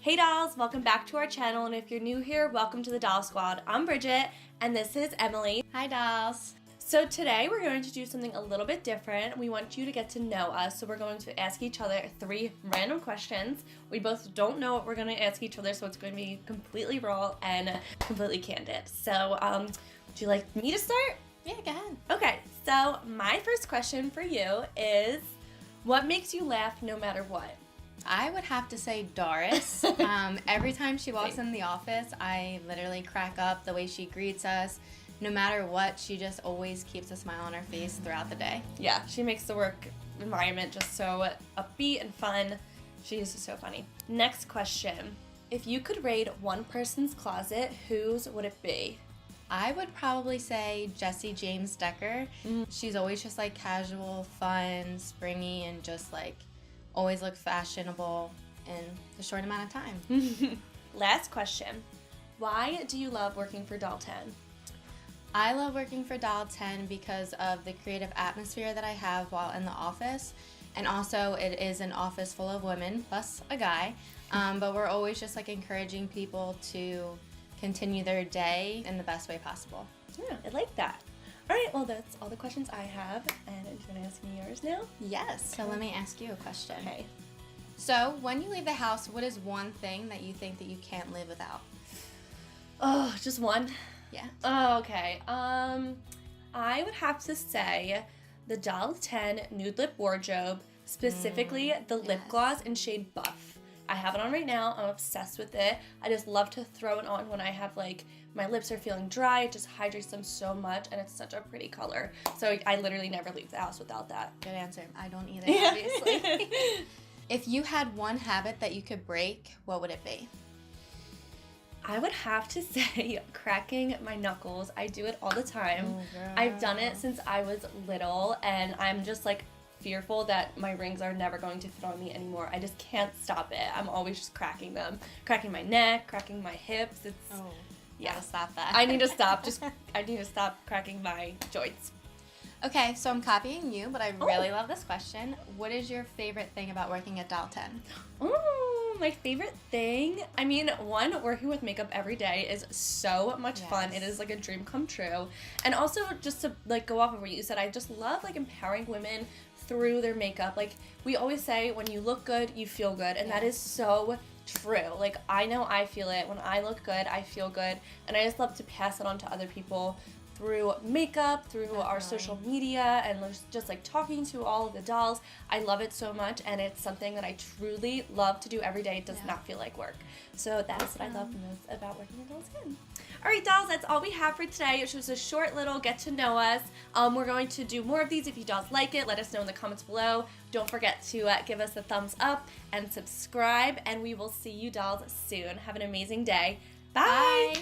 Hey dolls, welcome back to our channel, and if you're new here, welcome to the Doll Squad. I'm Bridget, and this is Emily. Hi dolls. So today we're going to do something a little bit different. We want you to get to know us, so we're going to ask each other 3 random questions. We both don't know what we're going to ask each other, so it's going to be completely raw and completely candid. So, would you like me to start? Yeah, go ahead. Okay, so my first question for you is, what makes you laugh no matter what? I would have to say Doris. Every time she walks in the office, I literally crack up the way she greets us. No matter what, she just always keeps a smile on her face throughout the day. Yeah, she makes the work environment just so upbeat and fun. She's so funny. Next question. If you could raid one person's closet, whose would it be? I would probably say Jessie James Decker. She's always just like casual, fun, springy, and just like always look fashionable in a short amount of time. Last question. Why do you love working for Doll 10? I love working for Doll 10 because of the creative atmosphere that I have while in the office. And also it is an office full of women, plus a guy. But we're always just like encouraging people to continue their day in the best way possible. Yeah, I like that. All right, well, that's all the questions I have. And do you want to ask me yours now? Yes. So let me ask you a question. Okay. So when you leave the house, what is one thing that you think that you can't live without? Oh, just one? Yeah. Oh, okay. I would have to say the Doll 10 Nude Lip Wardrobe, specifically the lip gloss in shade Buff. I have it on right now. I'm obsessed with it. I just love to throw it on when I have like my lips are feeling dry. It just hydrates them so much, and it's such a pretty color. So I literally never leave the house without that. Good answer. I don't either, obviously. If you had one habit that you could break, what would it be? I would have to say cracking my knuckles. I do it all the time. Oh, girl. I've done it since I was little, and I'm just like fearful that my rings are never going to fit on me anymore. I just can't stop it. I'm always just cracking them. Cracking my neck, cracking my hips. Gotta stop that. I need to stop. I need to stop cracking my joints. Okay, so I'm copying you, but I really love this question. What is your favorite thing about working at Doll 10? Oh, my favorite thing? I mean, one, working with makeup every day is so much fun. It is like a dream come true. And also, just to like go off of what you said, I just love like empowering women through their makeup. Like we always say, when you look good, you feel good, and that is so true. Like I know I feel it. When I look good, I feel good, and I just love to pass it on to other people through makeup, through our social media, and just like talking to all of the dolls. I love it so much, and it's something that I truly love to do every day. It does not feel like work. So that's what I love most about working at Doll 10. All right, dolls, that's all we have for today. It was a short little get to know us. We're going to do more of these. If you dolls like it, let us know in the comments below. Don't forget to give us a thumbs up and subscribe, and we will see you dolls soon. Have an amazing day. Bye. Bye.